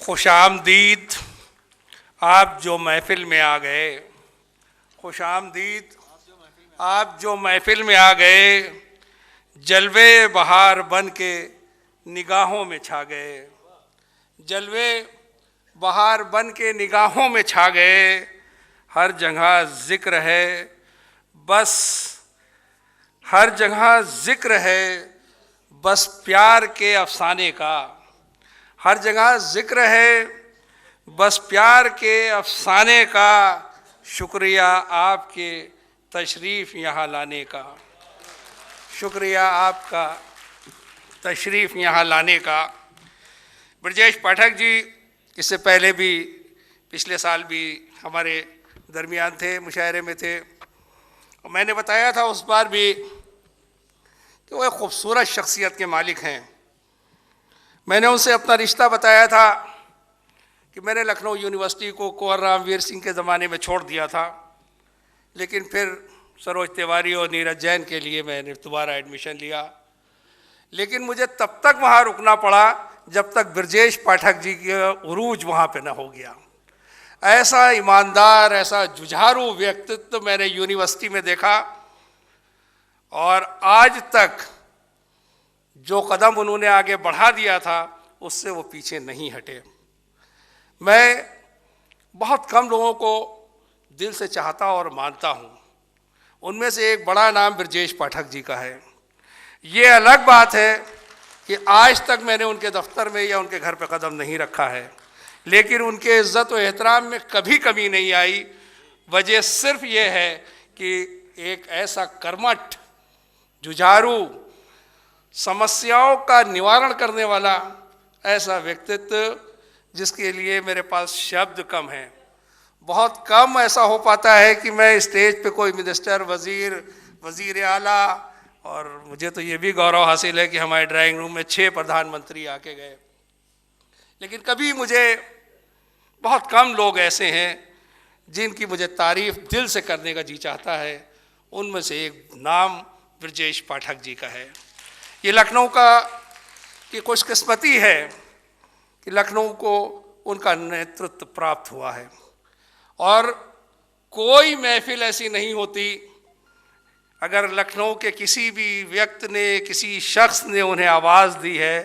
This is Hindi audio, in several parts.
खुशामदीद आप जो महफिल में आ गए, खुशामदीद आप जो महफिल में आ गए, जलवे बहार बन के निगाहों में छा गए, जलवे बहार बन के निगाहों में छा गए। हर जगह जिक्र है बस, हर जगह जिक्र है बस प्यार के अफसाने का, हर जगह जिक्र है बस प्यार के अफसाने का। शुक्रिया आपके तशरीफ़ यहाँ लाने का, शुक्रिया आपका तशरीफ़ यहाँ लाने का। ब्रजेश पाठक जी इससे पहले भी, पिछले साल भी हमारे दरमियान थे, मुशायरे में थे। और मैंने बताया था उस बार भी कि वो एक ख़ूबसूरत शख्सियत के मालिक हैं। मैंने उनसे अपना रिश्ता बताया था कि मैंने लखनऊ यूनिवर्सिटी को कुंवर रामवीर सिंह के ज़माने में छोड़ दिया था, लेकिन फिर सरोज तिवारी और नीरज जैन के लिए मैंने दोबारा एडमिशन लिया। लेकिन मुझे तब तक वहाँ रुकना पड़ा जब तक ब्रजेश पाठक जी का उरूज वहाँ पे न हो गया। ऐसा ईमानदार, ऐसा जुझारू व्यक्तित्व मैंने यूनिवर्सिटी में देखा और आज तक जो कदम उन्होंने आगे बढ़ा दिया था उससे वो पीछे नहीं हटे। मैं बहुत कम लोगों को दिल से चाहता और मानता हूँ, उनमें से एक बड़ा नाम ब्रजेश पाठक जी का है। ये अलग बात है कि आज तक मैंने उनके दफ्तर में या उनके घर पे कदम नहीं रखा है, लेकिन उनके इज़्ज़त और एहतराम में कभी कमी नहीं आई। वजह सिर्फ ये है कि एक ऐसा कर्मठ, जुझारू, समस्याओं का निवारण करने वाला ऐसा व्यक्तित्व जिसके लिए मेरे पास शब्द कम हैं। बहुत कम ऐसा हो पाता है कि मैं स्टेज पे कोई मिनिस्टर, वज़ीर आला, और मुझे तो ये भी गौरव हासिल है कि हमारे ड्राइंग रूम में 6 प्रधानमंत्री आके गए, लेकिन कभी मुझे बहुत कम लोग ऐसे हैं जिनकी मुझे तारीफ़ दिल से करने का जी चाहता है। उनमें से एक नाम ब्रजेश पाठक जी का है। ये लखनऊ की खुशकिस्मती है कि लखनऊ को उनका नेतृत्व प्राप्त हुआ है और कोई महफिल ऐसी नहीं होती अगर लखनऊ के किसी भी व्यक्ति ने, किसी शख्स ने उन्हें आवाज़ दी है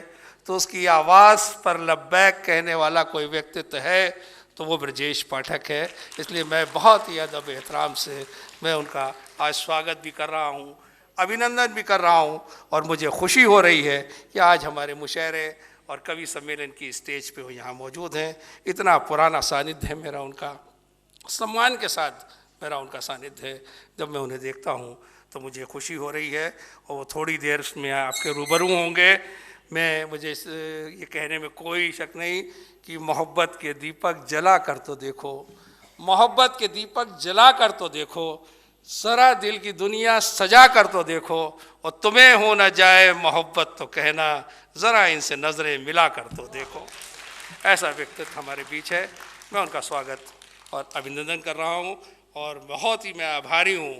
तो उसकी आवाज़ पर लब्बैक कहने वाला कोई व्यक्तित्व है तो वो ब्रजेश पाठक है। इसलिए मैं बहुत ही अदब एहतराम से मैं उनका आज स्वागत भी कर रहा हूँ, अभिनंदन भी कर रहा हूँ और मुझे खुशी हो रही है कि आज हमारे मुशायरे और कवि सम्मेलन की स्टेज पे वो यहाँ मौजूद हैं। इतना पुराना सानिध्य है मेरा उनका, सम्मान के साथ मेरा उनका सानिध्य है। जब मैं उन्हें देखता हूँ तो मुझे खुशी हो रही है और वो थोड़ी देर में आपके रूबरू होंगे। मुझे ये कहने में कोई शक नहीं कि मोहब्बत के दीपक जला कर तो देखो, मोहब्बत के दीपक जला कर तो देखो, सारा दिल की दुनिया सजा कर तो देखो, और तुम्हें हो न जाए मोहब्बत तो कहना, ज़रा इनसे नज़रें मिला कर तो देखो। ऐसा व्यक्तित्व हमारे बीच है। मैं उनका स्वागत और अभिनंदन कर रहा हूँ और बहुत ही मैं आभारी हूँ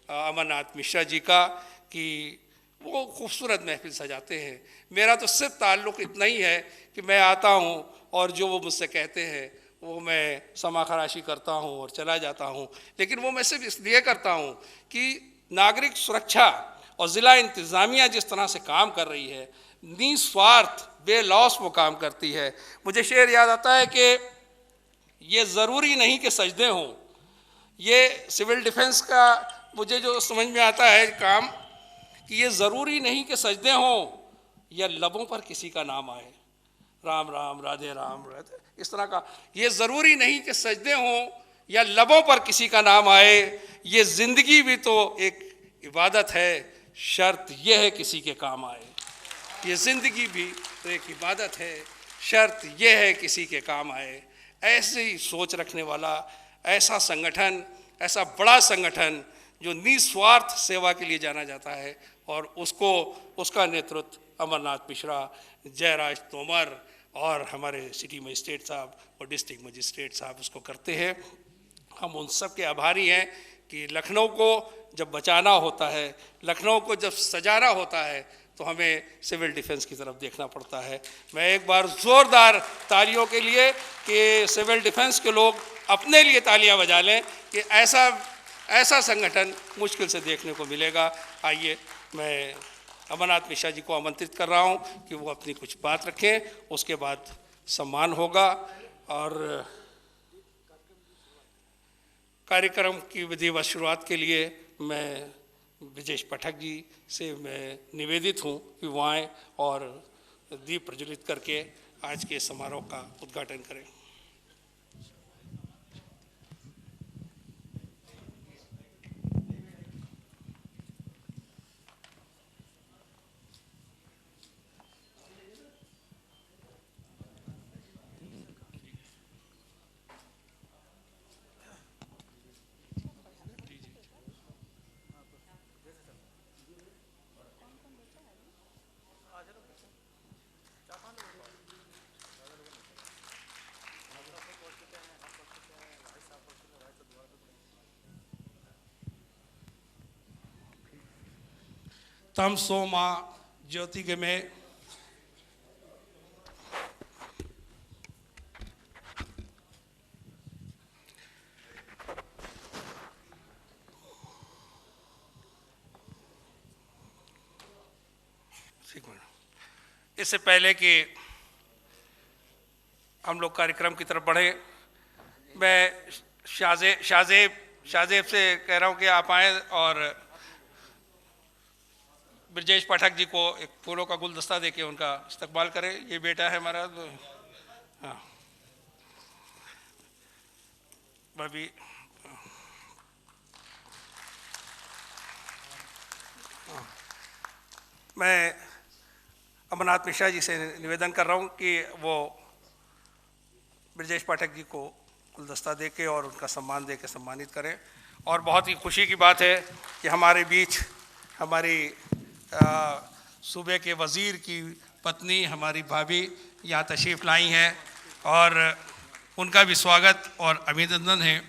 अमरनाथ मिश्रा जी का कि वो खूबसूरत महफिल सजाते हैं। मेरा तो सिर्फ ताल्लुक़ इतना ही है कि मैं आता हूँ और जो वो मुझसे कहते हैं वो मैं समा खराशी करता हूँ और चला जाता हूँ, लेकिन वो मैं सिर्फ इसलिए करता हूँ कि नागरिक सुरक्षा और ज़िला इंतज़ामिया जिस तरह से काम कर रही है, निस्वार्थ बेलौस वो काम करती है। मुझे शेर याद आता है कि ये ज़रूरी नहीं कि सजदे हों, ये सिविल डिफेंस का मुझे जो समझ में आता है काम कि ये ज़रूरी नहीं कि सजदे हों या लबों पर किसी का नाम आए, राम राम राधे राम राधे, इस तरह का। ये ज़रूरी नहीं कि सजदे हों या लबों पर किसी का नाम आए, ये ज़िंदगी भी तो एक इबादत है, शर्त यह है किसी के काम आए। ये ज़िंदगी भी तो एक इबादत है, शर्त यह है किसी के काम आए। ऐसी सोच रखने वाला ऐसा संगठन, ऐसा बड़ा संगठन जो निस्वार्थ सेवा के लिए जाना जाता है और उसका नेतृत्व अमरनाथ मिश्रा, जयराज तोमर और हमारे सिटी मजिस्ट्रेट साहब और डिस्ट्रिक्ट मजिस्ट्रेट साहब उसको करते हैं। हम उन सब के आभारी हैं कि लखनऊ को जब बचाना होता है, लखनऊ को जब सजाना होता है तो हमें सिविल डिफेंस की तरफ देखना पड़ता है। मैं एक बार ज़ोरदार तालियों के लिए कि सिविल डिफेंस के लोग अपने लिए तालियां बजा लें कि ऐसा संगठन मुश्किल से देखने को मिलेगा। आइए, मैं अमरनाथ मिश्रा जी को आमंत्रित कर रहा हूं कि वो अपनी कुछ बात रखें, उसके बाद सम्मान होगा। और कार्यक्रम की विधिवत शुरुआत के लिए मैं ब्रजेश पाठक जी से मैं निवेदित हूं कि वो आएँ और दीप प्रज्वलित करके आज के समारोह का उद्घाटन करें। तमसो माँ ज्योति के में इससे पहले कि हम लोग कार्यक्रम की तरफ बढ़े, मैं शाहजेब से कह रहा हूं कि आप आए और ब्रजेश पाठक जी को एक फूलों का गुलदस्ता देके उनका इस्तकबाल करें। ये बेटा है हमारा। हाँ, भाभी मैं अमरनाथ मिश्रा जी से निवेदन कर रहा हूँ कि वो ब्रजेश पाठक जी को गुलदस्ता देके और उनका सम्मान देके सम्मानित करें। और बहुत ही खुशी की बात है कि हमारे बीच हमारी सूबे के वज़ीर की पत्नी हमारी भाभी यहाँ तशरीफ़ लाई हैं और उनका भी स्वागत और अभिनंदन है।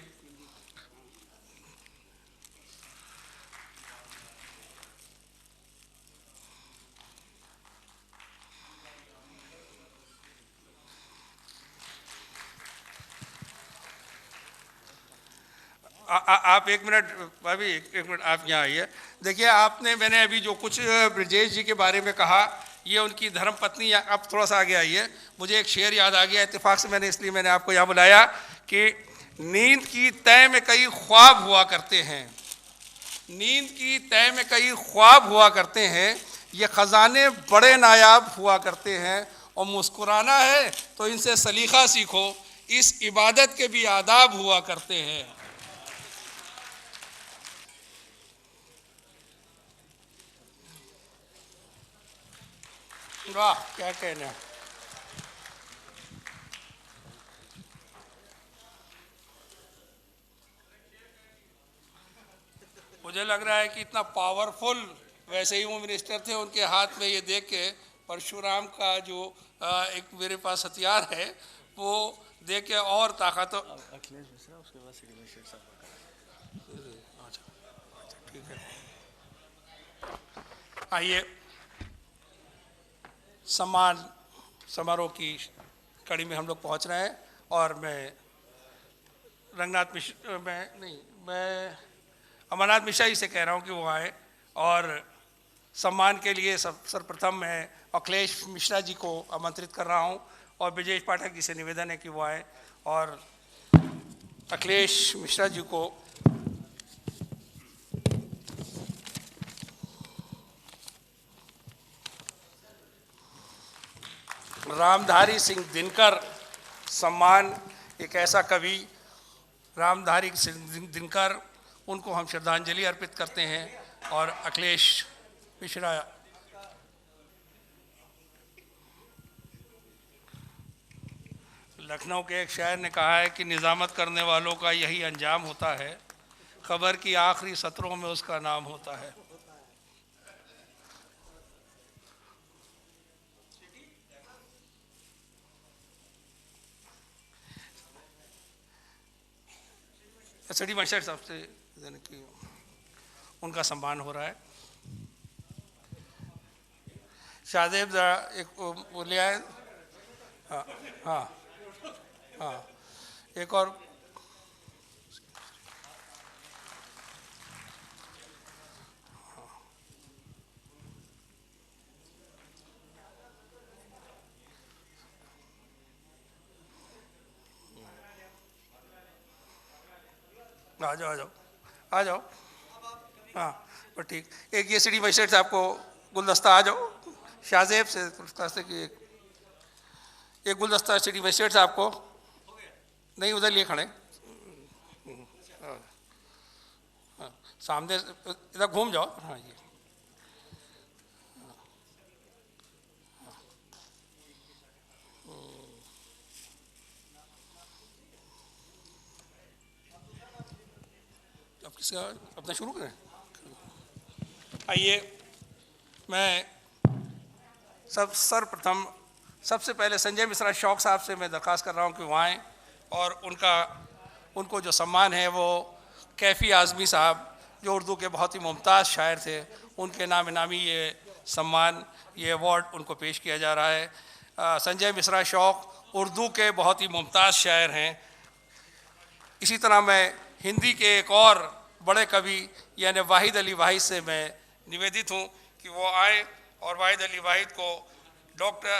आप एक मिनट भाभी, एक मिनट आप यहाँ आइए। देखिए, मैंने अभी जो कुछ ब्रजेश जी के बारे में कहा, ये उनकी धर्म पत्नी, आप थोड़ा सा आगे आइए। मुझे एक शेर याद आ गया इत्तेफाक से, इसलिए मैंने आपको यहाँ बुलाया कि नींद की तय में कई ख्वाब हुआ करते हैं, नींद की तय में कई ख्वाब हुआ करते हैं, ये ख़जाने बड़े नायाब हुआ करते हैं, और मुस्कुराना है तो इनसे सलीका सीखो, इस इबादत के भी आदाब हुआ करते हैं। वाह, क्या कहना। मुझे लग रहा है कि इतना पावरफुल, वैसे ही वो मिनिस्टर थे, उनके हाथ में ये देख के परशुराम का जो एक मेरे पास हथियार है वो देख के और ताकत। अखिलेश मिश्रा, उसके बाद ठीक है। आइए, सम्मान समारोह की कड़ी में हम लोग पहुंच रहे हैं और मैं अमरनाथ मिश्रा जी से कह रहा हूं कि वो आए और सम्मान के लिए सर्वप्रथम मैं अखिलेश मिश्रा जी को आमंत्रित कर रहा हूं और ब्रजेश पाठक जी से निवेदन है कि वो आए और अखिलेश मिश्रा जी को रामधारी सिंह दिनकर सम्मान, एक ऐसा कवि रामधारी सिंह दिनकर, उनको हम श्रद्धांजलि अर्पित करते हैं। और अखिलेश मिश्रा, लखनऊ के एक शायर ने कहा है कि निजामत करने वालों का यही अंजाम होता है, खबर की आखिरी सत्रों में उसका नाम होता है। सिटी मास्टर साहब से कि उनका सम्मान हो रहा है। शाहजेब ज़रा एक वो ले आए। हाँ हाँ हाँ, एक और। आ जाओ आ जाओ आ जाओ। हाँ पर ठीक, एक ये सिटी मजिस्ट्रेट साहब को गुलदस्ता, आ जाओ शाहजेब से गुलदस्ते की एक गुलदस्ता सिटी मजिस्ट्रेट साहब को। नहीं उधर लिए खड़े, हाँ, सामने इधर घूम जाओ। हाँ ये अब किसका अपना शुरू करें। आइए, मैं सर्वप्रथम सबसे पहले संजय मिश्रा शौक साहब से मैं दरख्वास्त कर रहा हूँ कि वहाँ आएँ और उनको जो सम्मान है वो कैफ़ी आज़मी साहब जो उर्दू के बहुत ही मुमताज़ शायर थे, उनके नाम नामी ये सम्मान, ये अवार्ड उनको पेश किया जा रहा है। संजय मिश्रा शौक उर्दू के बहुत ही मुमताज़ शायर हैं। इसी तरह मैं हिंदी के एक और बड़े कवि यानी वाहिद अली वाहिद से मैं निवेदित हूँ कि वो आए और वाहिद अली वाहिद को डॉक्टर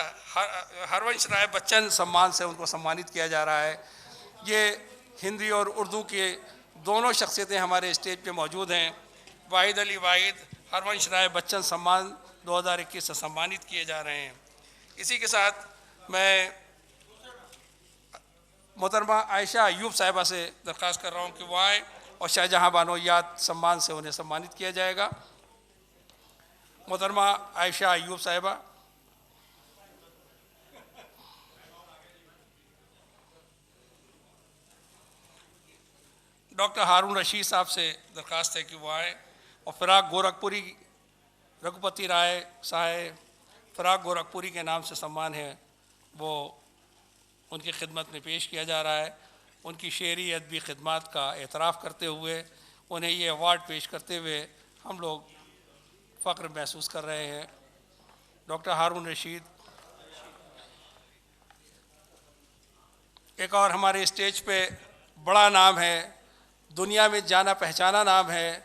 हरवंश राय बच्चन सम्मान से उनको सम्मानित किया जा रहा है। ये हिंदी और उर्दू के दोनों शख्सियतें हमारे स्टेज पे मौजूद हैं। वाहिद अली वाहिद हरवंश राय बच्चन सम्मान 2021 से सम्मानित किए जा रहे हैं। इसी के साथ मैं मोहतरमा आयशा अयूब साहिबा से दरख्वास्त कर रहा हूँ कि वो आए और शाहजहाँ बानो याद सम्मान से उन्हें सम्मानित किया जाएगा। मोहतरमा आयशा अयूब साहिबा। डॉक्टर हारून रशीद साहब से दरख्वास्त है कि वो आए और फ़िराक गोरखपुरी, रघुपति राय साहब फ़िराक गोरखपुरी के नाम से सम्मान है वो उनकी खिदमत में पेश किया जा रहा है। उनकी शेरी अदबी खिदमत का एतराफ़ करते हुए उन्हें ये अवार्ड पेश करते हुए हम लोग फ़ख्र महसूस कर रहे हैं। डॉक्टर हारून रशीद। एक और हमारे स्टेज पे बड़ा नाम है, दुनिया में जाना पहचाना नाम है,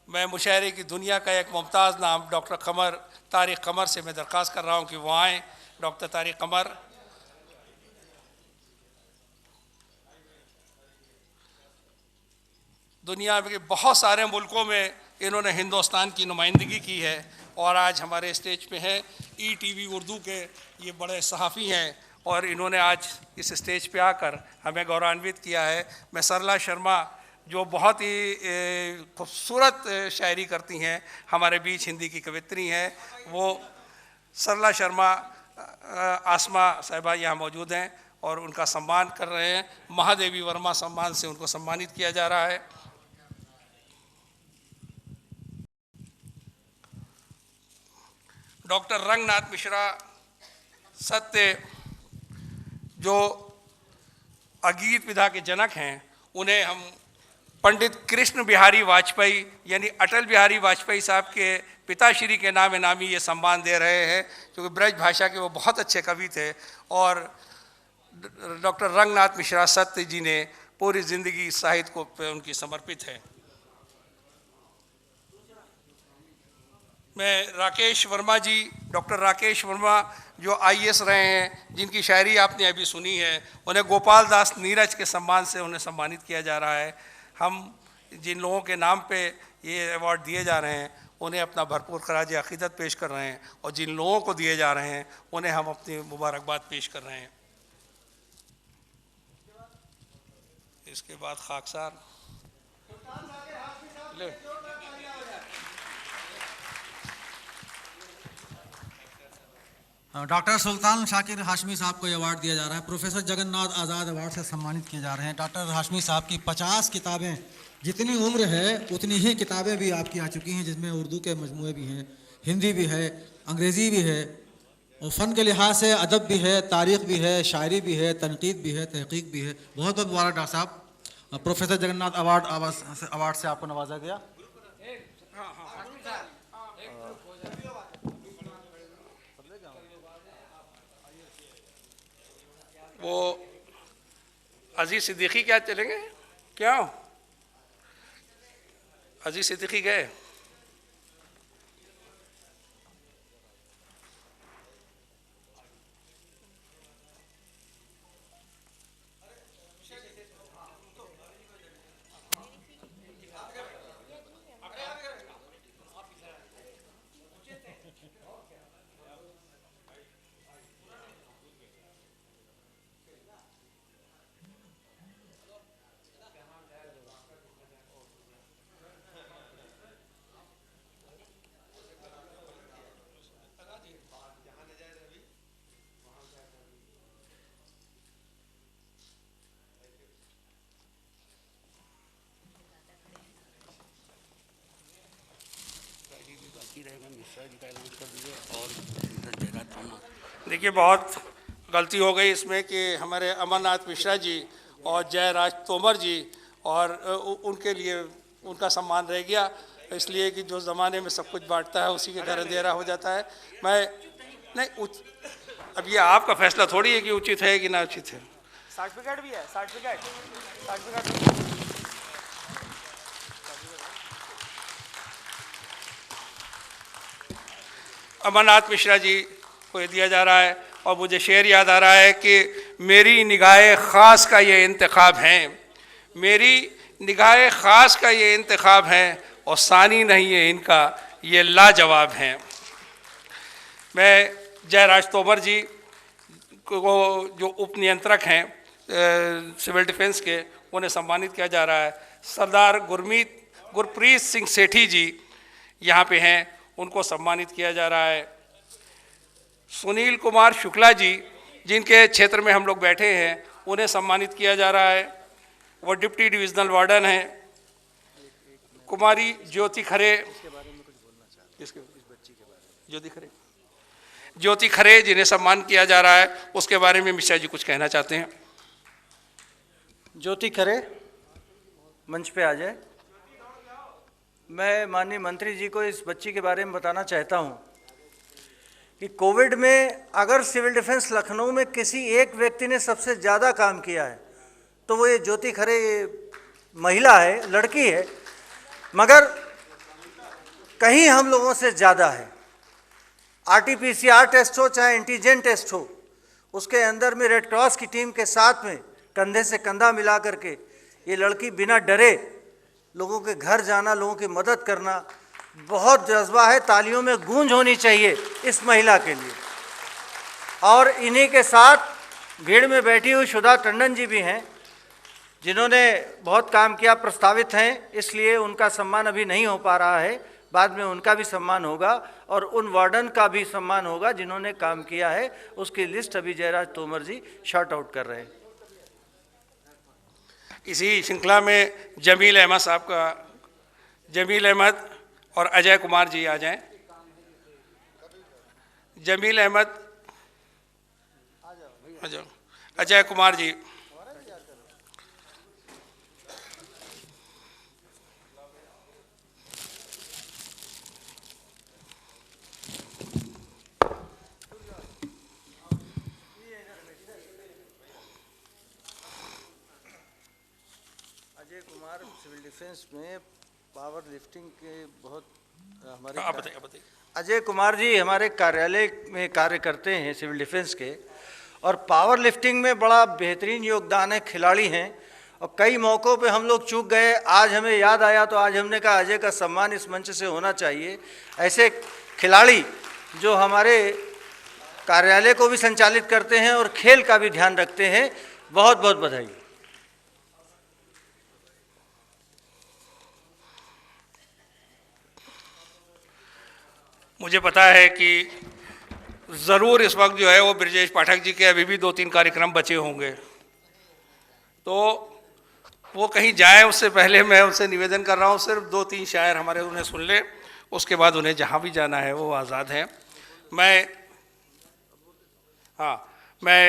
मैं मुशायरे की दुनिया का एक मुमताज़ नाम डॉक्टर कमर तारिक कमर से मैं दरख्वास्त कर रहा हूँ कि वो आएँ। डॉक्टर तारिक कमर। दुनिया के बहुत सारे मुल्कों में इन्होंने हिंदुस्तान की नुमाइंदगी की है और आज हमारे स्टेज पे हैं। ETV उर्दू के ये बड़े सहाफ़ी हैं और इन्होंने आज इस स्टेज पे आकर हमें गौरवान्वित किया है। मैं सरला शर्मा जो बहुत ही खूबसूरत शायरी करती हैं, हमारे बीच हिंदी की कवित्री हैं, वो सरला शर्मा आसमा साहिबा यहाँ मौजूद हैं और उनका सम्मान कर रहे हैं। महादेवी वर्मा सम्मान से उनको सम्मानित किया जा रहा है। डॉक्टर रंगनाथ मिश्रा सत्य जो अगीत विधा के जनक हैं, उन्हें हम पंडित कृष्ण बिहारी वाजपेयी यानी अटल बिहारी वाजपेयी साहब के पिताश्री के नाम नामी ये सम्मान दे रहे हैं, क्योंकि ब्रज भाषा के वो बहुत अच्छे कवि थे और डॉक्टर रंगनाथ मिश्रा सत्य जी ने पूरी ज़िंदगी साहित्य को पे उनकी समर्पित है। मैं राकेश वर्मा जी, डॉक्टर राकेश वर्मा जो IAS रहे हैं, जिनकी शायरी आपने अभी सुनी है, उन्हें गोपाल दास नीरज के सम्मान से उन्हें सम्मानित किया जा रहा है। हम जिन लोगों के नाम पे ये अवार्ड दिए जा रहे हैं उन्हें अपना भरपूर खराज अक़ीदत पेश कर रहे हैं और जिन लोगों को दिए जा रहे हैं उन्हें हम अपनी मुबारकबाद पेश कर रहे हैं। इसके बाद खाकसार ले डॉक्टर सुल्तान शाकिर हाशमी साहब को अवार्ड दिया जा रहा है। प्रोफेसर जगन्नाथ आज़ाद अवार्ड से सम्मानित किए जा रहे हैं। डॉक्टर हाशमी साहब की 50 किताबें, जितनी उम्र है उतनी ही किताबें भी आपकी आ चुकी हैं, जिसमें उर्दू के मजमूए भी हैं, हिंदी भी है, अंग्रेज़ी भी है और फ़न के लिहाज से अदब भी है, तारीख़ भी है, शायरी भी है, तनकीद भी है, तहक़ीक़ भी है। बहुत बहुत मुबारक डॉक्टर साहब। प्रोफेसर जगन्नाथ अवार्ड से आपको नवाजा गया। वो अजीज सिद्दीकी क्या चलेंगे? क्या अजीज सिद्दीकी गए? देखिए, बहुत गलती हो गई इसमें कि हमारे अमरनाथ मिश्रा जी और जयराज तोमर जी और उनके लिए उनका सम्मान रह गया, इसलिए कि जो ज़माने में सब कुछ बांटता है उसी के घर अंधेरा हो जाता है। मैं नहीं अब ये आपका फैसला थोड़ी है कि उचित है कि ना उचित है। सर्टिफिकेट भी है, सर्टिफिकेट अमरनाथ मिश्रा जी को दिया जा रहा है और मुझे शेर याद आ रहा है कि मेरी निगाह ख़ास का ये इंतखाब है, मेरी निगाह ख़ास का ये इंतखाब है और सानी नहीं है इनका ये लाजवाब हैं। मैं जयराज तोमर जी को जो उप नियंत्रक हैं सिविल डिफेंस के, उन्हें सम्मानित किया जा रहा है। सरदार गुरप्रीत सिंह सेठी जी यहाँ पे हैं, उनको सम्मानित किया जा रहा है। सुनील कुमार शुक्ला जी जिनके क्षेत्र में हम लोग बैठे हैं, उन्हें सम्मानित किया जा रहा है, वो डिप्टी डिविजनल वार्डन हैं। कुमारी ज्योति खरे, ज्योति खरे जिन्हें सम्मान किया जा रहा है, उसके बारे में मिश्रा जी कुछ कहना चाहते हैं। ज्योति खरे मंच पे आ जाए। मैं माननीय मंत्री जी को इस बच्ची के बारे में बताना चाहता हूं कि कोविड में अगर सिविल डिफेंस लखनऊ में किसी एक व्यक्ति ने सबसे ज़्यादा काम किया है तो वो ये ज्योति खरे, ये महिला है, लड़की है, मगर कहीं हम लोगों से ज़्यादा है। RT-PCR टेस्ट हो चाहे एंटीजन टेस्ट हो, उसके अंदर में रेड क्रॉस की टीम के साथ में कंधे से कंधा मिला करके ये लड़की बिना डरे लोगों के घर जाना, लोगों की मदद करना, बहुत जज्बा है। तालियों में गूंज होनी चाहिए इस महिला के लिए। और इन्हीं के साथ भीड़ में बैठी हुई सुधा टंडन जी भी हैं, जिन्होंने बहुत काम किया, प्रस्तावित हैं, इसलिए उनका सम्मान अभी नहीं हो पा रहा है। बाद में उनका भी सम्मान होगा और उन वार्डन का भी सम्मान होगा जिन्होंने काम किया है। उसकी लिस्ट अभी जयराज तोमर जी शॉर्ट आउट कर रहे हैं। इसी श्रृंखला में जमील अहमद साहब का, जमील अहमद और अजय कुमार जी आ जाएं। जमील अहमद, अजय कुमार जी। अजय कुमार सिविल डिफेंस में पावर लिफ्टिंग के बहुत हमारे बताइए। अजय कुमार जी हमारे कार्यालय में कार्य करते हैं सिविल डिफेंस के, और पावर लिफ्टिंग में बड़ा बेहतरीन योगदान है, खिलाड़ी हैं। और कई मौक़ों पे हम लोग चूक गए, आज हमें याद आया तो आज हमने कहा अजय का सम्मान इस मंच से होना चाहिए। ऐसे खिलाड़ी जो हमारे कार्यालय को भी संचालित करते हैं और खेल का भी ध्यान रखते हैं, बहुत बहुत बधाई। मुझे पता है कि ज़रूर इस वक्त जो है वो ब्रजेश पाठक जी के अभी भी 2-3 कार्यक्रम बचे होंगे, तो वो कहीं जाए उससे पहले मैं उनसे निवेदन कर रहा हूँ सिर्फ 2-3 शायर हमारे उन्हें सुन ले, उसके बाद उन्हें जहाँ भी जाना है वो आज़ाद हैं। मैं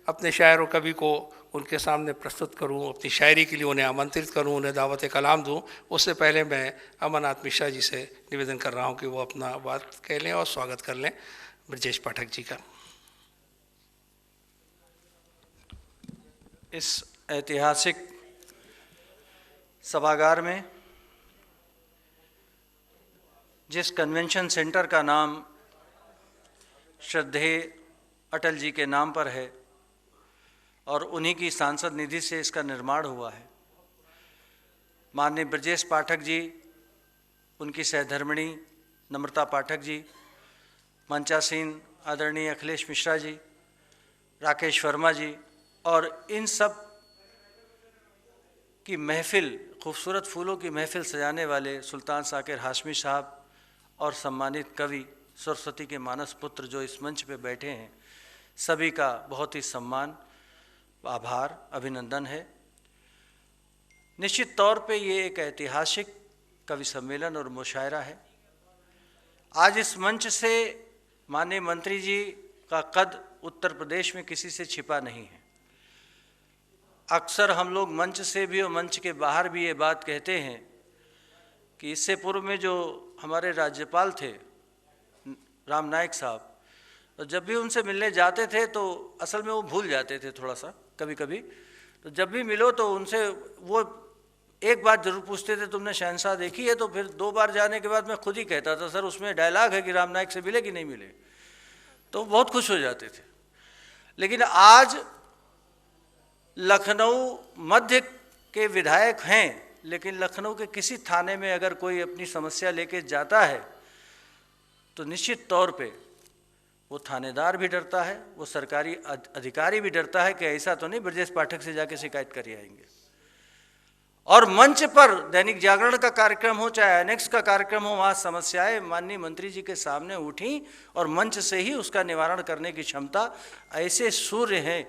अपने शायर और कवि को उनके सामने प्रस्तुत करूं, अपनी शायरी के लिए उन्हें आमंत्रित करूं, उन्हें दावत कलाम दूं, उससे पहले मैं अमरनाथ मिश्रा जी से निवेदन कर रहा हूं कि वो अपना बात कह लें और स्वागत कर लें ब्रजेश पाठक जी का। इस ऐतिहासिक सभागार में, जिस कन्वेंशन सेंटर का नाम श्रद्धेय अटल जी के नाम पर है और उन्हीं की सांसद निधि से इसका निर्माण हुआ है, माननीय ब्रजेश पाठक जी, उनकी सहधर्मिणी नम्रता पाठक जी, मंचासीन आदरणीय अखिलेश मिश्रा जी, राकेश वर्मा जी और इन सब की महफिल, खूबसूरत फूलों की महफिल सजाने वाले सुल्तान साकिर हाशमी साहब और सम्मानित कवि सरस्वती के मानस पुत्र जो इस मंच पे बैठे हैं, सभी का बहुत ही सम्मान, आभार, अभिनंदन है। निश्चित तौर पे ये एक ऐतिहासिक कवि सम्मेलन और मुशायरा है। आज इस मंच से माननीय मंत्री जी का कद उत्तर प्रदेश में किसी से छिपा नहीं है। अक्सर हम लोग मंच से भी और मंच के बाहर भी ये बात कहते हैं कि इससे पूर्व में जो हमारे राज्यपाल थे राम नाईक साहब, तो जब भी उनसे मिलने जाते थे तो असल में वो भूल जाते थे थोड़ा सा कभी कभी। तो जब भी मिलो तो उनसे वो एक बात जरूर पूछते थे, तुमने शहंशाह देखी है? तो फिर 2 बार जाने के बाद मैं खुद ही कहता था, सर उसमें डायलॉग है कि राम नाईक से मिले कि नहीं मिले, तो बहुत खुश हो जाते थे। लेकिन आज लखनऊ मध्य के विधायक हैं, लेकिन लखनऊ के किसी थाने में अगर कोई अपनी समस्या लेके जाता है तो निश्चित तौर पे वो थानेदार भी डरता है, वो सरकारी अधिकारी भी डरता है कि ऐसा तो नहीं ब्रजेश पाठक से जाके शिकायत कर आएंगे। और मंच पर दैनिक जागरण का कार्यक्रम हो चाहे एनेक्स का कार्यक्रम हो, वहाँ समस्याएं माननीय मंत्री जी के सामने उठी और मंच से ही उसका निवारण करने की क्षमता, ऐसे सूर्य हैं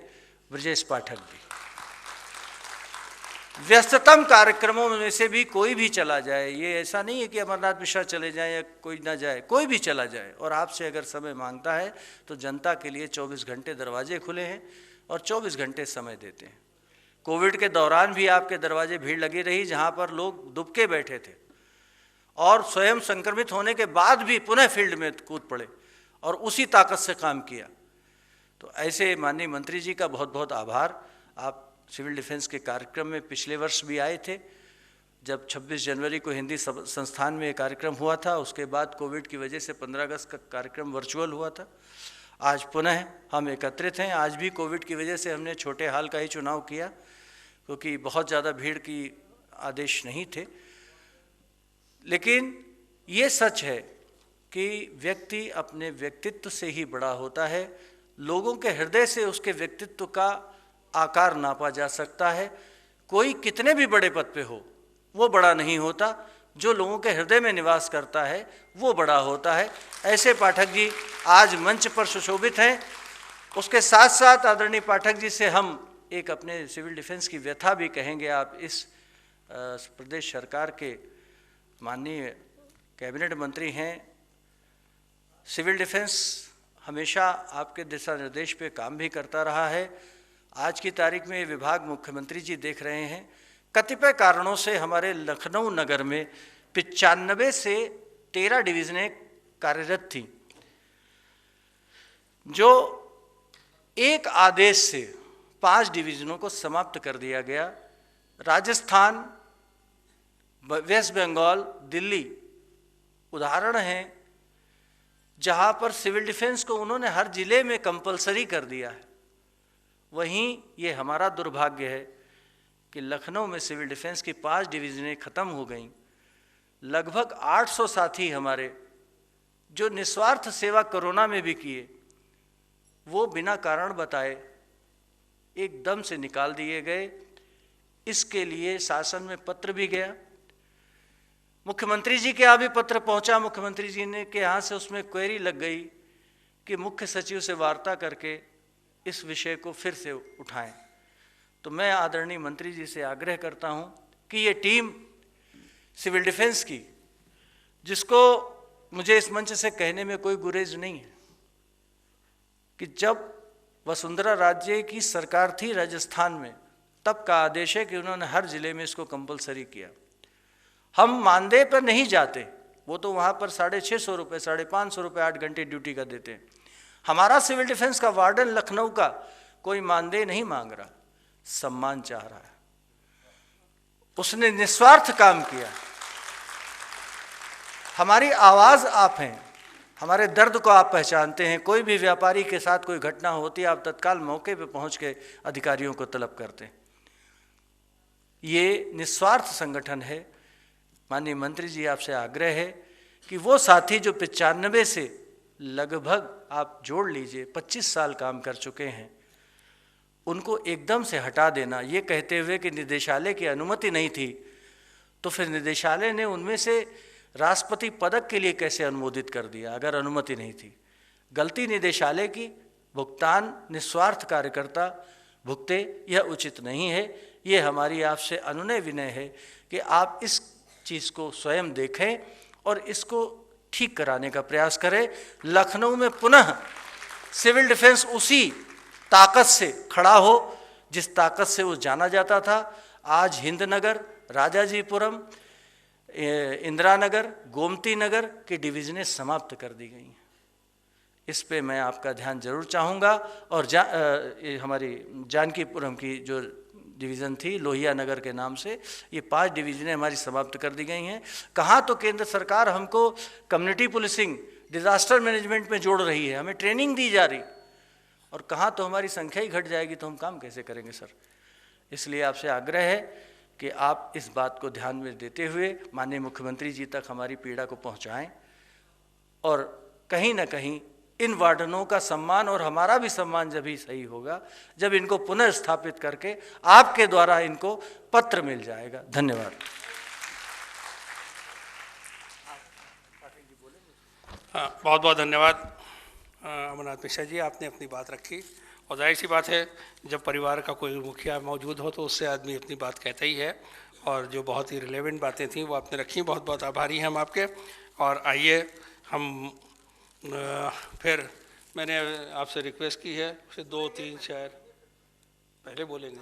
ब्रजेश पाठक भी। व्यस्ततम कार्यक्रमों में से भी कोई भी चला जाए, ये ऐसा नहीं है कि अमरनाथ मिश्रा चले जाएं या कोई ना जाए, कोई भी चला जाए और आपसे अगर समय मांगता है तो जनता के लिए 24 घंटे दरवाजे खुले हैं और 24 घंटे समय देते हैं। कोविड के दौरान भी आपके दरवाजे भीड़ लगी रही, जहां पर लोग दुबके बैठे थे और स्वयं संक्रमित होने के बाद भी पुनः फील्ड में कूद पड़े और उसी ताकत से काम किया। तो ऐसे माननीय मंत्री जी का बहुत बहुत आभार। आप सिविल डिफेंस के कार्यक्रम में पिछले वर्ष भी आए थे, जब 26 जनवरी को हिंदी संस्थान में एक कार्यक्रम हुआ था, उसके बाद कोविड की वजह से 15 अगस्त का कार्यक्रम वर्चुअल हुआ था। आज पुनः हम एकत्रित हैं। आज भी कोविड की वजह से हमने छोटे हाल का ही चुनाव किया क्योंकि बहुत ज़्यादा भीड़ की आदेश नहीं थे। लेकिन ये सच है कि व्यक्ति अपने व्यक्तित्व से ही बड़ा होता है। लोगों के हृदय से उसके व्यक्तित्व का आकार नापा जा सकता है। कोई कितने भी बड़े पद पे हो वो बड़ा नहीं होता, जो लोगों के हृदय में निवास करता है वो बड़ा होता है। ऐसे पाठक जी आज मंच पर सुशोभित हैं। उसके साथ साथ आदरणीय पाठक जी से हम एक अपने सिविल डिफेंस की व्यथा भी कहेंगे। आप इस प्रदेश सरकार के माननीय कैबिनेट मंत्री हैं। सिविल डिफेंस हमेशा आपके दिशा निर्देश पे काम भी करता रहा है। आज की तारीख में ये विभाग मुख्यमंत्री जी देख रहे हैं। कतिपय कारणों से हमारे लखनऊ नगर में 95 से 13 डिवीज़नें कार्यरत थीं, जो एक आदेश से 5 डिवीज़नों को समाप्त कर दिया गया। राजस्थान, वेस्ट बंगाल, दिल्ली उदाहरण हैं जहां पर सिविल डिफेंस को उन्होंने हर जिले में कंपलसरी कर दिया है। वहीं ये हमारा दुर्भाग्य है कि लखनऊ में सिविल डिफेंस की 5 डिवीज़नें ख़त्म हो गईं। लगभग 800 साथी हमारे जो निस्वार्थ सेवा कोरोना में भी किए, वो बिना कारण बताए एकदम से निकाल दिए गए। इसके लिए शासन में पत्र भी गया, मुख्यमंत्री जी के यहाँ भी पत्र पहुँचा। मुख्यमंत्री जी ने के यहाँ से उसमें क्वेरी लग गई कि मुख्य सचिव से वार्ता करके इस विषय को फिर से उठाएं। तो मैं आदरणीय मंत्री जी से आग्रह करता हूं कि ये टीम सिविल डिफेंस की, जिसको मुझे इस मंच से कहने में कोई गुरेज नहीं है कि जब वसुंधरा राज्य की सरकार थी राजस्थान में, तब का आदेश है कि उन्होंने हर जिले में इसको कंपलसरी किया। हम मानदेय पर नहीं जाते, वो तो वहाँ पर 650 रुपये 550 रुपये 8 घंटे ड्यूटी का देते हैं। हमारा सिविल डिफेंस का वार्डन लखनऊ का कोई मानदेय नहीं मांग रहा, सम्मान चाह रहा है। उसने निस्वार्थ काम किया। हमारी आवाज आप हैं, हमारे दर्द को आप पहचानते हैं। कोई भी व्यापारी के साथ कोई घटना होती है, आप तत्काल मौके पे पहुंच के अधिकारियों को तलब करते हैं। ये निस्वार्थ संगठन है। माननीय मंत्री जी, आपसे आग्रह है कि वो साथी जो 95 से लगभग आप जोड़ लीजिए 25 साल काम कर चुके हैं, उनको एकदम से हटा देना, ये कहते हुए कि निदेशालय की अनुमति नहीं थी, तो फिर निदेशालय ने उनमें से राष्ट्रपति पदक के लिए कैसे अनुमोदित कर दिया अगर अनुमति नहीं थी? गलती निदेशालय की, भुगतान निस्वार्थ कार्यकर्ता भुगते, यह उचित नहीं है। ये हमारी आपसे अनुनय विनय है कि आप इस चीज़ को स्वयं देखें और इसको ठीक कराने का प्रयास करें। लखनऊ में पुनः सिविल डिफेंस उसी ताकत से खड़ा हो जिस ताकत से वो जाना जाता था। आज हिंदनगर, राजाजीपुरम, इंदिरा नगर, गोमती नगर की डिवीज़नें समाप्त कर दी गई हैं। इस पे मैं आपका ध्यान जरूर चाहूँगा। और हमारी जानकीपुरम की जो डिवीज़न थी लोहिया नगर के नाम से, ये 5 डिवीज़नें हमारी समाप्त कर दी गई हैं। कहाँ तो केंद्र सरकार हमको कम्युनिटी पुलिसिंग, डिज़ास्टर मैनेजमेंट में जोड़ रही है, हमें ट्रेनिंग दी जा रही, और कहाँ तो हमारी संख्या ही घट जाएगी तो हम काम कैसे करेंगे सर? इसलिए आपसे आग्रह है कि आप इस बात को ध्यान में देते हुए माननीय मुख्यमंत्री जी तक हमारी पीड़ा को पहुँचाएँ, और कहीं ना कहीं इन वार्डनों का सम्मान और हमारा भी सम्मान जब ही सही होगा जब इनको पुनः स्थापित करके आपके द्वारा इनको पत्र मिल जाएगा। धन्यवाद। बहुत बहुत धन्यवाद अमरनाथ मिश्रा जी, आपने अपनी बात रखी। और जाहिर सी बात है, जब परिवार का कोई मुखिया मौजूद हो तो उससे आदमी अपनी बात कहता ही है, और जो बहुत ही रिलेवेंट बातें थी वो आपने रखी। बहुत बहुत आभारी हैं हम आपके। और आइए हम फिर मैंने आपसे रिक्वेस्ट की है, फिर 2-3 शायर पहले बोलेंगे।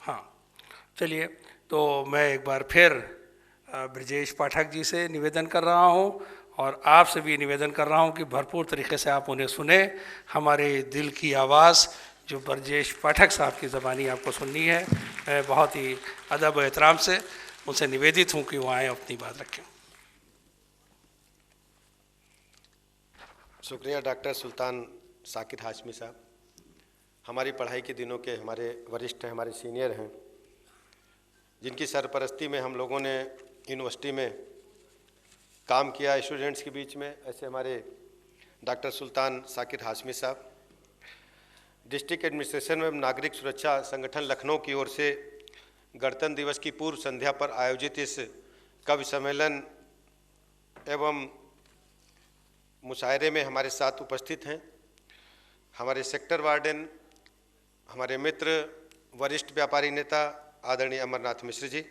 हाँ, चलिए, तो मैं एक बार फिर ब्रजेश पाठक जी से निवेदन कर रहा हूँ और आपसे भी निवेदन कर रहा हूँ कि भरपूर तरीके से आप उन्हें सुने। हमारे दिल की आवाज़ जो ब्रजेश पाठक साहब की ज़बानी आपको सुननी है, मैं बहुत ही अदब व एहतराम से उनसे निवेदित हूँ कि वो आएँ अपनी बात रखें। शुक्रिया डॉक्टर सुल्तान साकिर हाशमी साहब। हमारी पढ़ाई के दिनों के हमारे वरिष्ठ हैं, हमारे सीनियर हैं, जिनकी सरपरस्ती में हम लोगों ने यूनिवर्सिटी में काम किया स्टूडेंट्स के बीच में। ऐसे हमारे डॉक्टर सुल्तान साकिर हाशमी साहब डिस्ट्रिक्ट एडमिनिस्ट्रेशन में नागरिक सुरक्षा संगठन लखनऊ की ओर से गणतंत्र दिवस की पूर्व संध्या पर आयोजित इस कवि सम्मेलन एवं मुशायरे में हमारे साथ उपस्थित हैं। हमारे सेक्टर वार्डन, हमारे मित्र, वरिष्ठ व्यापारी नेता आदरणीय अमरनाथ मिश्र जी,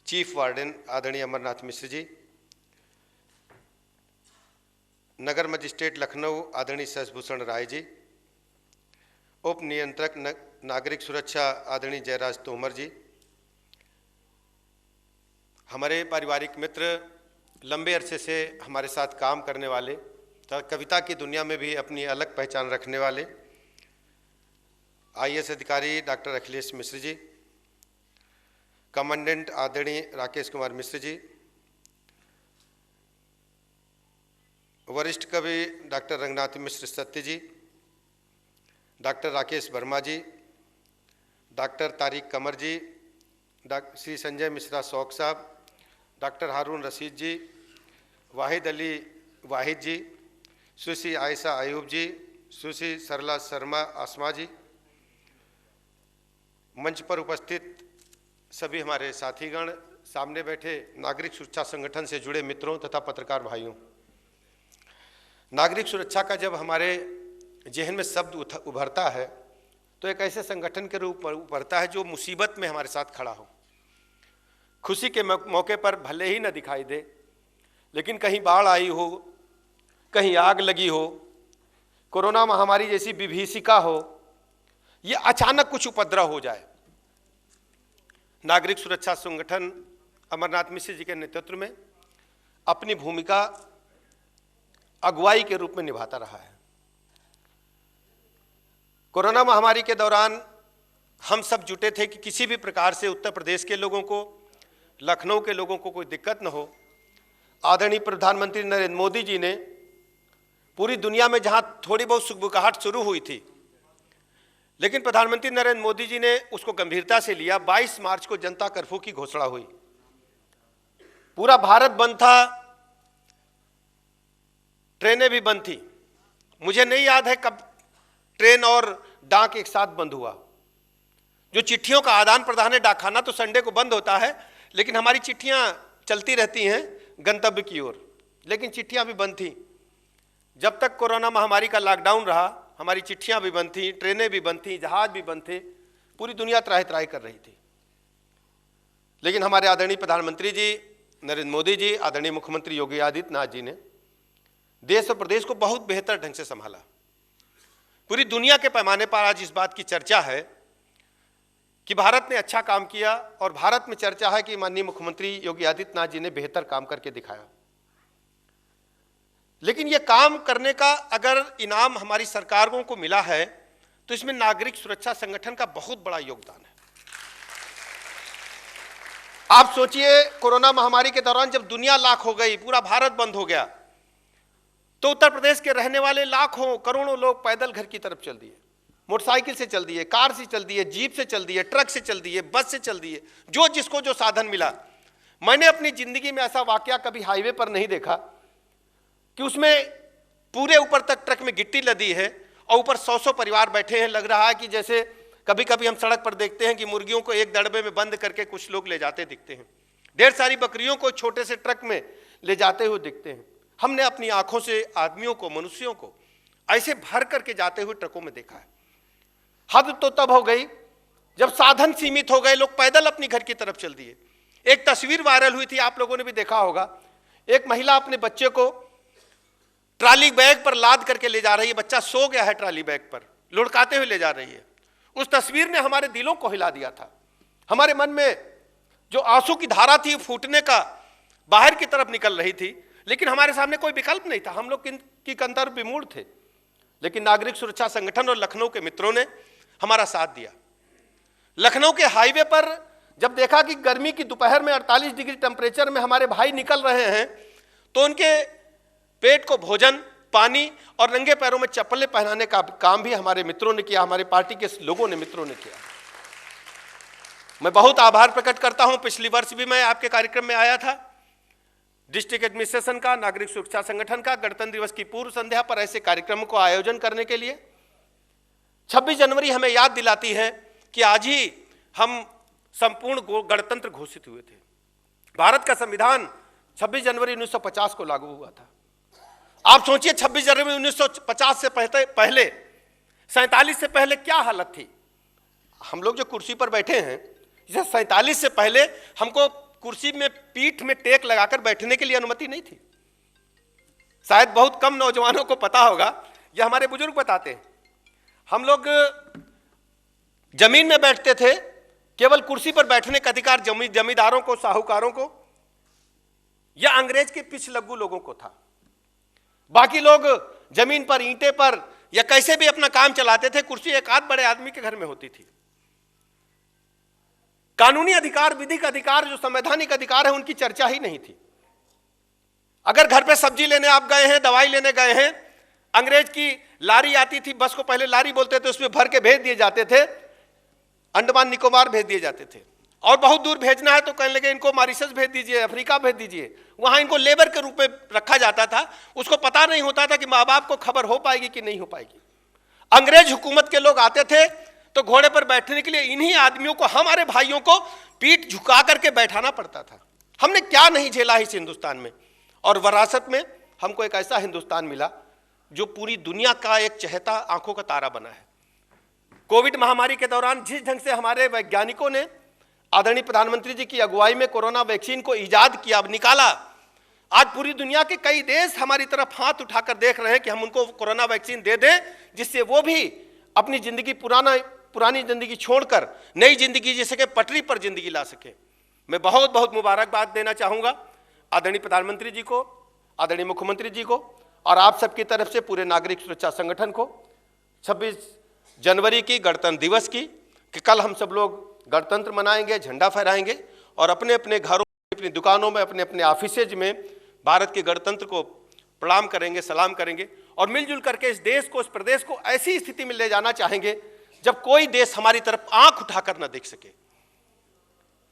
चीफ वार्डन आदरणीय अमरनाथ मिश्र जी, नगर मजिस्ट्रेट लखनऊ आदरणीय शशभूषण राय जी, उप नियंत्रक नागरिक सुरक्षा आदरणीय जयराज तोमर जी, हमारे पारिवारिक मित्र, लंबे अरसे से हमारे साथ काम करने वाले, कविता की दुनिया में भी अपनी अलग पहचान रखने वाले IAS अधिकारी डॉक्टर अखिलेश मिश्र जी, कमांडेंट आदरणीय राकेश कुमार मिश्र जी, वरिष्ठ कवि डॉक्टर रंगनाथ मिश्र सत्य जी, डॉक्टर राकेश वर्मा जी, डॉक्टर तारिक कमर जी, श्री संजय मिश्रा शौक साहब, डॉक्टर हारून रशीद जी, वाहिद अली वाहिद जी, सुश्री आयशा आयूब जी, सुश्री सरला शर्मा आसमा जी, मंच पर उपस्थित सभी हमारे साथीगण, सामने बैठे नागरिक सुरक्षा संगठन से जुड़े मित्रों तथा पत्रकार भाइयों। नागरिक सुरक्षा का जब हमारे जहन में शब्द उभरता है तो एक ऐसे संगठन के रूप में उभरता है जो मुसीबत में हमारे साथ खड़ा हो। खुशी के मौके पर भले ही न दिखाई दे, लेकिन कहीं बाढ़ आई हो, कहीं आग लगी हो, कोरोना महामारी जैसी विभीषिका हो, ये अचानक कुछ उपद्रव हो जाए, नागरिक सुरक्षा संगठन अमरनाथ मिश्र जी के नेतृत्व में अपनी भूमिका अगुवाई के रूप में निभाता रहा है। कोरोना महामारी के दौरान हम सब जुटे थे कि किसी भी प्रकार से उत्तर प्रदेश के लोगों को, लखनऊ के लोगों को कोई दिक्कत न हो। आदरणीय प्रधानमंत्री नरेंद्र मोदी जी ने पूरी दुनिया में जहां थोड़ी बहुत सुगबुगाहट शुरू हुई थी, लेकिन प्रधानमंत्री नरेंद्र मोदी जी ने उसको गंभीरता से लिया। 22 मार्च को जनता कर्फ्यू की घोषणा हुई, पूरा भारत बंद था, ट्रेनें भी बंद थी। मुझे नहीं याद है कब ट्रेन और डाक एक साथ बंद हुआ। जो चिट्ठियों का आदान प्रदान है, डाकखाना तो संडे को बंद होता है, लेकिन हमारी चिट्ठियां चलती रहती हैं गंतव्य की ओर, लेकिन चिट्ठियां भी बंद थी। जब तक कोरोना महामारी का लॉकडाउन रहा, हमारी चिट्ठियां भी बंद थी, ट्रेनें भी बंद थी, जहाज भी बंद थे, पूरी दुनिया त्राहि त्राहि कर रही थी। लेकिन हमारे आदरणीय प्रधानमंत्री जी नरेंद्र मोदी जी, आदरणीय मुख्यमंत्री योगी आदित्यनाथ जी ने देश और प्रदेश को बहुत बेहतर ढंग से संभाला। पूरी दुनिया के पैमाने पर आज इस बात की चर्चा है कि भारत ने अच्छा काम किया, और भारत में चर्चा है कि माननीय मुख्यमंत्री योगी आदित्यनाथ जी ने बेहतर काम करके दिखाया। लेकिन यह काम करने का अगर इनाम हमारी सरकारों को मिला है, तो इसमें नागरिक सुरक्षा संगठन का बहुत बड़ा योगदान है। आप सोचिए, कोरोना महामारी के दौरान जब दुनिया लाख हो गई, पूरा भारत बंद हो गया, तो उत्तर प्रदेश के रहने वाले लाखों करोड़ों लोग पैदल घर की तरफ चल दिए, मोटरसाइकिल से चल दिए, कार से चल दिए, जीप से चल दिए, ट्रक से चल दिए, बस से चल दिए, जो जिसको जो साधन मिला। मैंने अपनी जिंदगी में ऐसा वाकया कभी हाईवे पर नहीं देखा कि उसमें पूरे ऊपर तक ट्रक में गिट्टी लदी है और ऊपर 100 परिवार बैठे हैं। लग रहा है कि जैसे कभी कभी हम सड़क पर देखते हैं कि मुर्गियों को एक दड़बे में बंद करके कुछ लोग ले जाते दिखते हैं, ढेर सारी बकरियों को छोटे से ट्रक में ले जाते हुए दिखते हैं। हमने अपनी आंखों से आदमियों को, मनुष्यों को ऐसे भर करके जाते हुए ट्रकों में देखा है। हद तो तब हो गई जब साधन सीमित हो गए, लोग पैदल अपनी घर की तरफ चल दिए। एक तस्वीर वायरल हुई थी, आप लोगों ने भी देखा होगा, एक महिला अपने बच्चे को ट्रॉली बैग पर लाद करके ले जा रही है, बच्चा सो गया है ट्रॉली बैग पर, लुढ़काते हुए ले जा रही है। उस तस्वीर ने हमारे दिलों को हिला दिया था। हमारे मन में जो आंसू की धारा थी फूटने का बाहर की तरफ निकल रही थी, लेकिन हमारे सामने कोई विकल्प नहीं था, हम लोग की कंतर विमूढ़ थे। लेकिन नागरिक सुरक्षा संगठन और लखनऊ के मित्रों ने हमारा साथ दिया। लखनऊ के हाईवे पर जब देखा कि गर्मी की दोपहर में 48 डिग्री टेम्परेचर में हमारे भाई निकल रहे हैं, तो उनके पेट को भोजन, पानी और नंगे पैरों में चप्पलें पहनाने का काम भी हमारे मित्रों ने किया, हमारे पार्टी के लोगों ने, मित्रों ने किया। मैं बहुत आभार प्रकट करता हूं। पिछली वर्ष भी मैं आपके कार्यक्रम में आया था, डिस्ट्रिक्ट एडमिनिस्ट्रेशन का, नागरिक सुरक्षा संगठन का, गणतंत्र दिवस की पूर्व संध्या पर ऐसे कार्यक्रमों को आयोजन करने के लिए। 26 जनवरी हमें याद दिलाती है कि आज ही हम संपूर्ण गणतंत्र घोषित हुए थे। भारत का संविधान 26 जनवरी 1950 को लागू हुआ था। आप सोचिए 26 जनवरी 1950 से पहले 47 से पहले क्या हालत थी। हम लोग जो कुर्सी पर बैठे हैं, जैसे 47 से पहले हमको कुर्सी में पीठ में टेक लगाकर बैठने के लिए अनुमति नहीं थी। शायद बहुत कम नौजवानों को पता होगा, यह हमारे बुजुर्ग बताते हैं। हम लोग जमीन में बैठते थे, केवल कुर्सी पर बैठने का अधिकार जमींदारों को, साहूकारों को या अंग्रेज के पिछलग्गू लोगों को था। बाकी लोग जमीन पर, ईंटे पर या कैसे भी अपना काम चलाते थे। कुर्सी एक आध बड़े आदमी के घर में होती थी। कानूनी अधिकार, विधिक अधिकार, जो संवैधानिक अधिकार है, उनकी चर्चा ही नहीं थी। अगर घर पे सब्जी लेने आप गए हैं, दवाई लेने गए हैं, अंग्रेज की लारी आती थी, बस को पहले लारी बोलते थे, उसमें भर के भेज दिए जाते थे, अंडमान निकोबार भेज दिए जाते थे। और बहुत दूर भेजना है तो कहने लगे इनको मॉरिशस भेज दीजिए, अफ्रीका भेज दीजिए। वहां इनको लेबर के रूप में रखा जाता था। उसको पता नहीं होता था कि माँ बाप को खबर हो पाएगी कि नहीं हो पाएगी। अंग्रेज हुकूमत के लोग आते थे तो घोड़े पर बैठने के लिए इन्हीं आदमियों को, हमारे भाइयों को पीठ झुका करके बैठाना पड़ता था। हमने क्या नहीं झेला इस हिंदुस्तान में, और विरासत में हमको एक ऐसा हिंदुस्तान मिला जो पूरी दुनिया का एक चहेता आंखों का तारा बना है। कोविड महामारी के दौरान जिस ढंग से हमारे वैज्ञानिकों ने आदरणीय प्रधानमंत्री जी की अगुवाई में कोरोना वैक्सीन को इजाद किया, निकाला, आज पूरी दुनिया के कई देश हमारी तरफ हाथ उठाकर देख रहे हैं कि हम उनको कोरोना वैक्सीन दे दें, जिससे वो भी अपनी जिंदगी, पुरानी जिंदगी छोड़कर नई जिंदगी, जैसे कि पटरी पर जिंदगी ला सके। मैं बहुत बहुत मुबारकबाद देना चाहूँगा आदरणीय प्रधानमंत्री जी को, आदरणीय मुख्यमंत्री जी को, और आप सबकी तरफ से पूरे नागरिक सुरक्षा संगठन को। 26 जनवरी की गणतंत्र दिवस की, कि कल हम सब लोग गणतंत्र मनाएंगे, झंडा फहराएंगे और अपने अपने घरों, अपनी दुकानों में, अपने अपने ऑफिसेज में भारत के गणतंत्र को प्रणाम करेंगे, सलाम करेंगे और मिलजुल करके इस देश को, इस प्रदेश को ऐसी स्थिति में ले जाना चाहेंगे जब कोई देश हमारी तरफ आंख उठाकर न देख सके।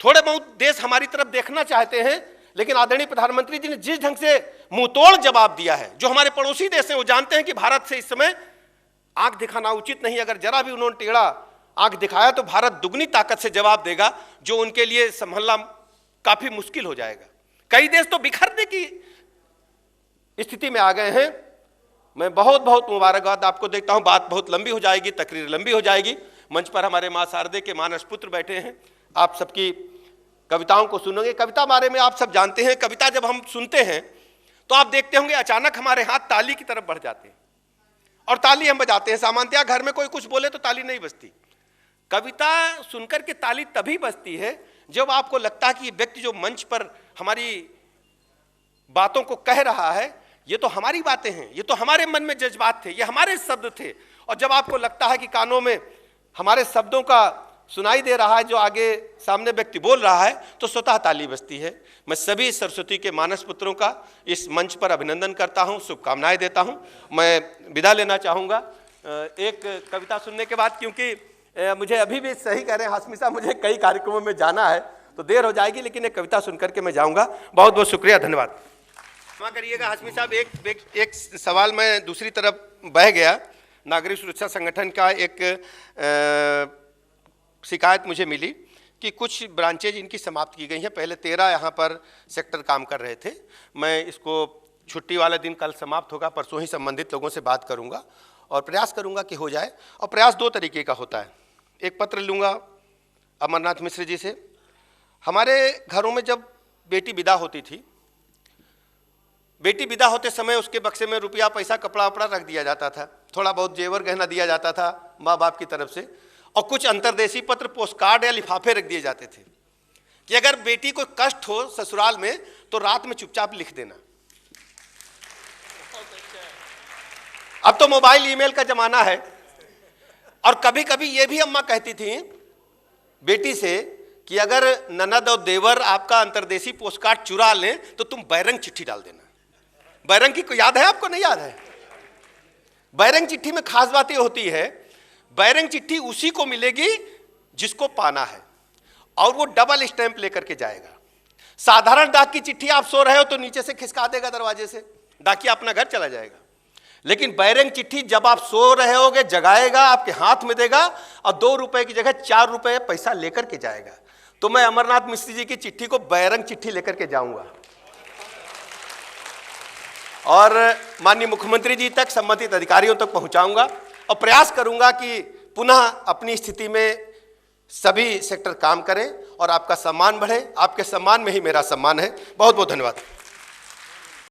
थोड़े बहुत देश हमारी तरफ देखना चाहते हैं, लेकिन आदरणीय प्रधानमंत्री जी ने जिस ढंग से मुंहतोड़ जवाब दिया है, जो हमारे पड़ोसी देश हैं वो जानते हैं कि भारत से इस समय आंख दिखाना उचित नहीं। अगर जरा भी उन्होंने टेढ़ा आंख दिखाया तो भारत दुगनी ताकत से जवाब देगा, जो उनके लिए संभलना काफी मुश्किल हो जाएगा। कई देश तो बिखरने की स्थिति में आ गए हैं। मैं बहुत बहुत मुबारकबाद आपको देता हूं। बात बहुत लंबी हो जाएगी, तकरीर लंबी हो जाएगी। मंच पर हमारे मां शारदे के मानस पुत्र बैठे हैं, आप सबकी कविताओं को सुनेंगे। कविता बारे में आप सब जानते हैं, कविता जब हम सुनते हैं तो आप देखते होंगे अचानक हमारे हाथ ताली की तरफ बढ़ जाते हैं और ताली हम बजाते हैं। सामान्यतः घर में कोई कुछ बोले तो ताली नहीं बजती। कविता सुनकर के ताली तभी बजती है जब आपको लगता है कि ये व्यक्ति जो मंच पर हमारी बातों को कह रहा है, ये तो हमारी बातें हैं, ये तो हमारे मन में जज्बात थे, ये हमारे शब्द थे। और जब आपको लगता है कि कानों में हमारे शब्दों का सुनाई दे रहा है जो आगे सामने व्यक्ति बोल रहा है, तो स्वतः ताली बजती है। मैं सभी सरस्वती के मानस पुत्रों का इस मंच पर अभिनंदन करता हूं, शुभकामनाएं देता हूं। मैं विदा लेना चाहूँगा एक कविता सुनने के बाद, क्योंकि मुझे अभी भी सही कह रहे हैं हाशमी साहब, मुझे कई कार्यक्रमों में जाना है तो देर हो जाएगी, लेकिन एक कविता सुन करके मैं जाऊँगा। बहुत बहुत शुक्रिया, धन्यवाद। क्षमा करिएगा हाशमी साहब, एक सवाल मैं दूसरी तरफ बह गया। नागरिक सुरक्षा संगठन का एक शिकायत मुझे मिली कि कुछ ब्रांचेज इनकी समाप्त की गई हैं। पहले 13 यहाँ पर सेक्टर काम कर रहे थे। मैं इसको छुट्टी वाले दिन कल समाप्त होगा, परसों ही संबंधित लोगों से बात करूँगा और प्रयास करूँगा कि हो जाए। और प्रयास दो तरीके का होता है। एक पत्र लूँगा अमरनाथ मिश्र जी से। हमारे घरों में जब बेटी विदा होती थी, बेटी विदा होते समय उसके बक्से में रुपया, पैसा, कपड़ा वपड़ा रख दिया जाता था, थोड़ा बहुत जेवर गहना दिया जाता था माँ बाप की तरफ से, और कुछ अंतर्देशीय पत्र, पोस्ट कार्ड या लिफाफे रख दिए जाते थे कि अगर बेटी को कष्ट हो ससुराल में तो रात में चुपचाप लिख देना। अब तो मोबाइल ईमेल का जमाना है। और कभी कभी ये भी अम्मा कहती थी बेटी से कि अगर ननद और देवर आपका अंतर्देशीय पोस्ट कार्ड चुरा लें तो तुम बैरंग चिट्ठी डाल देना। बैरंग की याद है आपको? नहीं याद है? बैरंग चिट्ठी में खास बात ये होती है, बैरंग चिट्ठी उसी को मिलेगी जिसको पाना है और वो डबल स्टैंप लेकर के जाएगा। साधारण डाक की चिट्ठी आप सो रहे हो तो नीचे से खिसका देगा दरवाजे से, डाकिया अपना घर चला जाएगा। लेकिन बैरंग चिट्ठी जब आप सो रहे होगे जगाएगा, आपके हाथ में देगा और 2 रुपए की जगह 4 रुपए पैसा लेकर के जाएगा। तो मैं अमरनाथ मिश्र जी की चिट्ठी को बैरंग चिट्ठी लेकर के जाऊंगा और माननीय मुख्यमंत्री जी तक, संबंधित अधिकारियों तक पहुंचाऊंगा और प्रयास करूंगा कि पुनः अपनी स्थिति में सभी सेक्टर काम करें और आपका सम्मान बढ़े। आपके सम्मान में ही मेरा सम्मान है। बहुत बहुत धन्यवाद।